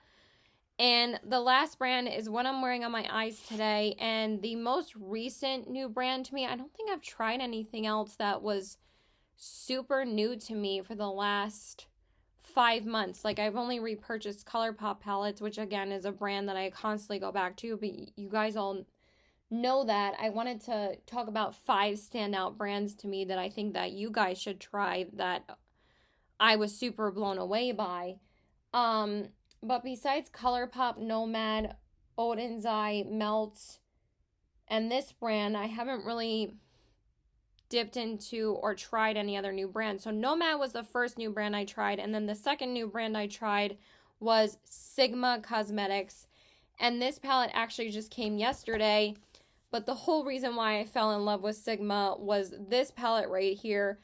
And the last brand is what I'm wearing on my eyes today, and the most recent new brand to me. I don't think I've tried anything else that was super new to me for the last 5 months. Like, I've only repurchased ColourPop palettes, which again is a brand that I constantly go back to, but you guys all know that. I wanted to talk about 5 standout brands to me that I think that you guys should try that I was super blown away by. But besides ColourPop, Nomad, Odin's Eye, Melt, and this brand, I haven't really dipped into or tried any other new brand. So Nomad was the first new brand I tried, and then the second new brand I tried was Sigma Cosmetics, and this palette actually just came yesterday. But the whole reason why I fell in love with Sigma was this palette right here,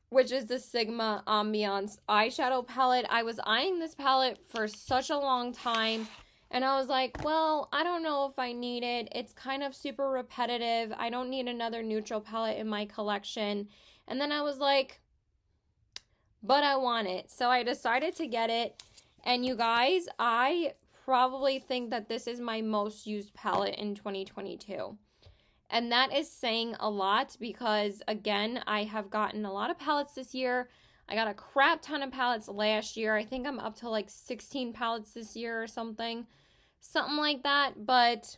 which is the Sigma Ambiance eyeshadow palette. I was eyeing this palette for such a long time, and I was like, well, I don't know if I need it. It's kind of super repetitive. I don't need another neutral palette in my collection. And then I was like, but I want it. So I decided to get it. And you guys, I probably think that this is my most used palette in 2022. And that is saying a lot because, again, I have gotten a lot of palettes this year. I got a crap ton of palettes last year. I think I'm up to like 16 palettes this year or something like that. But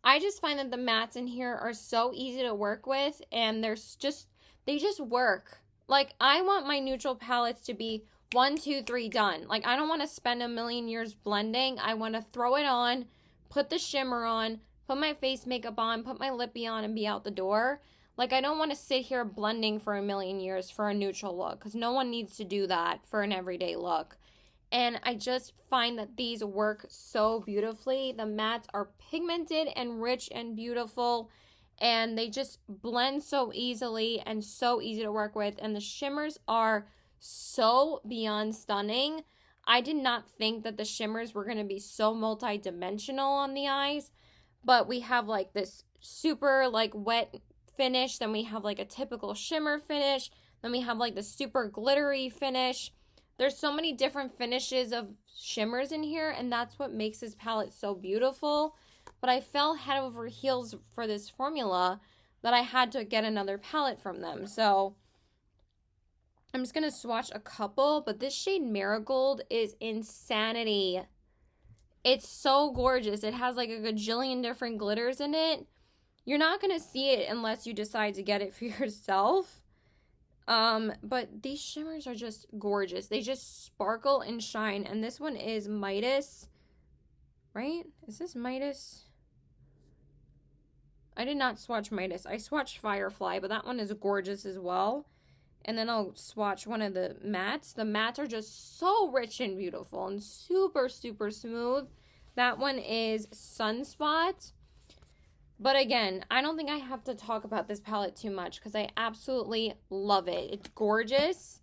I just find that the mattes in here are so easy to work with, and they just work. Like, I want my neutral palettes to be 1, 2, 3 done. Like, I don't want to spend a million years blending. I want to throw it on, put the shimmer on, put my face makeup on, put my lippy on, and be out the door. Like, I don't want to sit here blending for a million years for a neutral look, because no one needs to do that for an everyday look. And I just find that these work so beautifully. The mattes are pigmented and rich and beautiful, and they just blend so easily and so easy to work with. And the shimmers are so beyond stunning. I did not think that the shimmers were going to be so multi-dimensional on the eyes, but we have like this super like wet finish, then we have like a typical shimmer finish, then we have like the super glittery finish. There's so many different finishes of shimmers in here, and that's what makes this palette so beautiful. But I fell head over heels for this formula that I had to get another palette from them. So I'm just going to swatch a couple, but this shade Marigold is insanity. It's so gorgeous. It has like a gajillion different glitters in it. You're not going to see it unless you decide to get it for yourself. But these shimmers are just gorgeous. They just sparkle and shine. And this one is Midas, right? Is this Midas? I did not swatch Midas. I swatched Firefly, but that one is gorgeous as well. And then I'll swatch one of the mattes. The mattes are just so rich and beautiful and super, super smooth. That one is Sunspot. But again, I don't think I have to talk about this palette too much because I absolutely love it. It's gorgeous.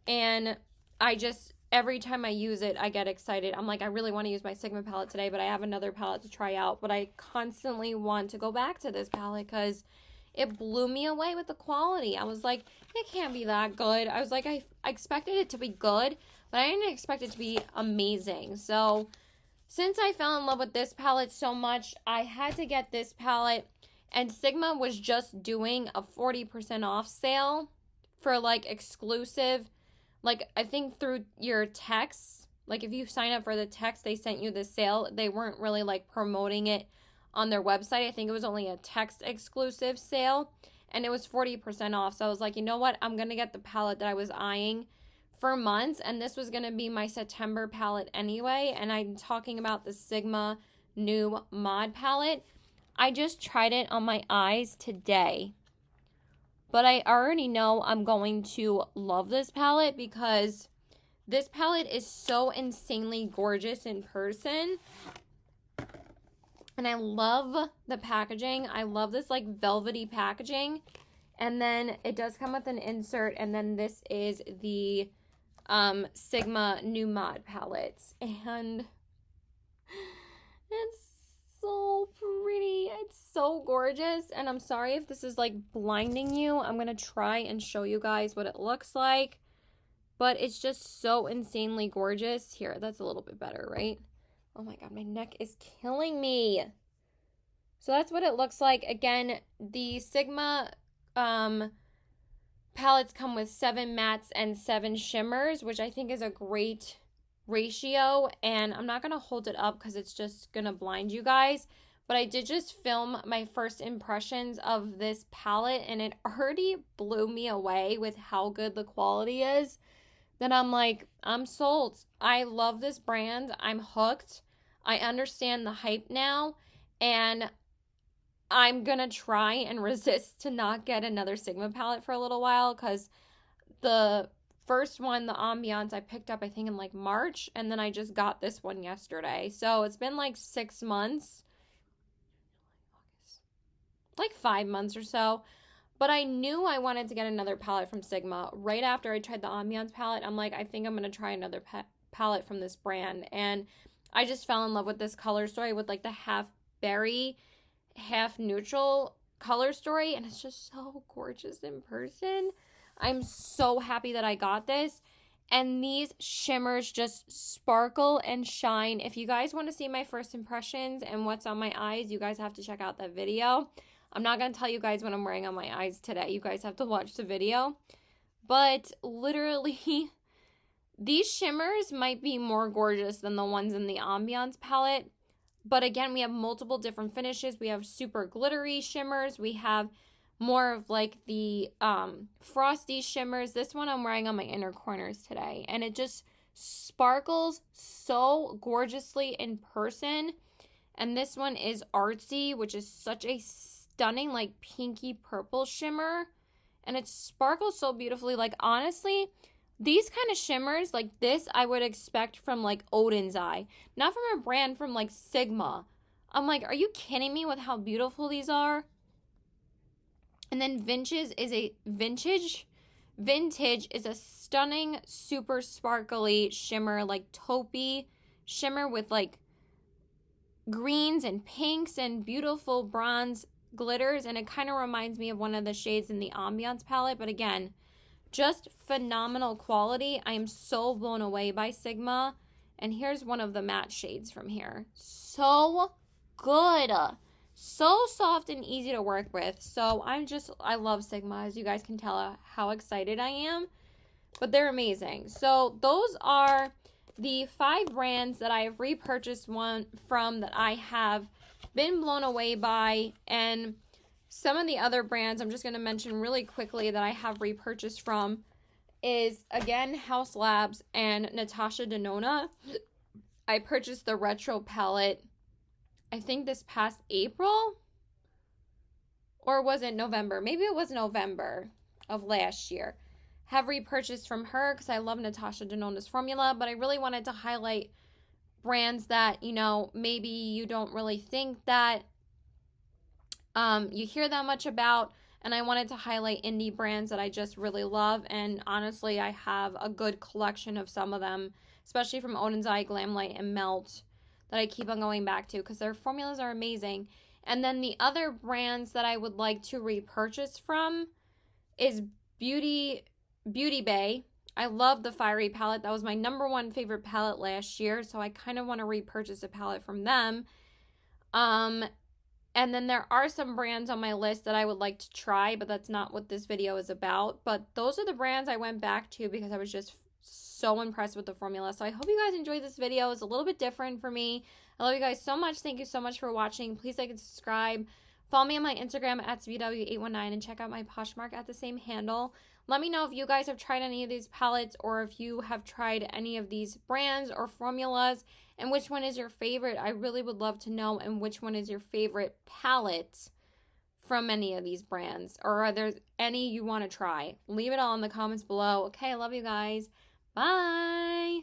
And I just, every time I use it, I get excited. I'm like, I really want to use my Sigma palette today, but I have another palette to try out. But I constantly want to go back to this palette because it blew me away with the quality. I was like, it can't be that good. I was like, I expected it to be good, but I didn't expect it to be amazing. So since I fell in love with this palette so much, I had to get this palette. And Sigma was just doing a 40% off sale for like exclusive, like I think through your text. Like if you sign up for the text, they sent you the sale. They weren't really like promoting it on their website. I think it was only a text exclusive sale, and it was 40% off. So I was like, you know what? I'm going to get the palette that I was eyeing for months, and this was going to be my September palette anyway. And I'm talking about the Sigma new Mod palette. I just tried it on my eyes today, but I already know I'm going to love this palette because this palette is so insanely gorgeous in person. And I love the packaging. I love this like velvety packaging. And then it does come with an insert. And then this is the Sigma new Mod palettes. And it's so pretty. It's so gorgeous. And I'm sorry if this is like blinding you. I'm going to try and show you guys what it looks like. But it's just so insanely gorgeous. Here, that's a little bit better, right? Oh my god, my neck is killing me. So that's what it looks like. Again, the Sigma palettes come with 7 mattes and 7 shimmers, which I think is a great ratio. And I'm not going to hold it up because it's just going to blind you guys. But I did just film my first impressions of this palette, and it already blew me away with how good the quality is. Then I'm like, I'm sold. I love this brand. I'm hooked. I understand the hype now. And I'm going to try and resist to not get another Sigma palette for a little while. Because the first one, the Ambiance, I picked up, I think, in like March. And then I just got this one yesterday. So it's been like 6 months. Like 5 months or so. But I knew I wanted to get another palette from Sigma. Right after I tried the Ambiance palette, I'm like, I think I'm going to try another palette from this brand. And I just fell in love with this color story with like the half berry, half neutral color story. And it's just so gorgeous in person. I'm so happy that I got this. And these shimmers just sparkle and shine. If you guys want to see my first impressions and what's on my eyes, you guys have to check out that video. I'm not going to tell you guys what I'm wearing on my eyes today. You guys have to watch the video. But literally, these shimmers might be more gorgeous than the ones in the Ambiance palette. But again, we have multiple different finishes. We have super glittery shimmers. We have more of like the frosty shimmers. This one I'm wearing on my inner corners today. And it just sparkles so gorgeously in person. And this one is Artsy, which is such a stunning like pinky purple shimmer, and it sparkles so beautifully. Like honestly, These kind of shimmers, like this, I would expect from like Odin's Eye, not from a brand from like Sigma. I'm like, are you kidding me with how beautiful these are? And then Vintage is a stunning, super sparkly shimmer, like taupey shimmer with like greens and pinks and beautiful bronze glitters. And it kind of reminds me of one of the shades in the Ambiance palette. But again, just phenomenal quality. I am so blown away by Sigma. And here's one of the matte shades from here. So good. So soft and easy to work with. So I love Sigma, as you guys can tell how excited I am. But they're amazing. So those are the 5 brands that I have repurchased one from that I have been blown away by. And some of the other brands I'm just going to mention really quickly that I have repurchased from is, again, Haus Labs and Natasha Denona. I purchased the Retro palette, I think this past April, or was it November? Maybe it was November of last year. Have repurchased from her because I love Natasha Denona's formula, but I really wanted to highlight brands that, you know, maybe you don't really think that you hear that much about, and I wanted to highlight indie brands that I just really love. And honestly, I have a good collection of some of them, especially from Odin's Eye, Glamlight, and Melt, that I keep on going back to because their formulas are amazing. And then the other brands that I would like to repurchase from is Beauty Bay. I love the Fiery palette. That was my #1 favorite palette last year, so I kind of want to repurchase a palette from them. And then there are some brands on my list that I would like to try, but that's not what this video is about. But those are the brands I went back to because I was just so impressed with the formula. So I hope you guys enjoyed this video. It's a little bit different for me. I love you guys so much. Thank you so much for watching. Please like and subscribe. Follow me on my Instagram at SBW819 and check out my Poshmark at the same handle. Let me know if you guys have tried any of these palettes or if you have tried any of these brands or formulas and which one is your favorite. I really would love to know, and which one is your favorite palette from any of these brands, or are there any you want to try? Leave it all in the comments below. Okay, I love you guys. Bye.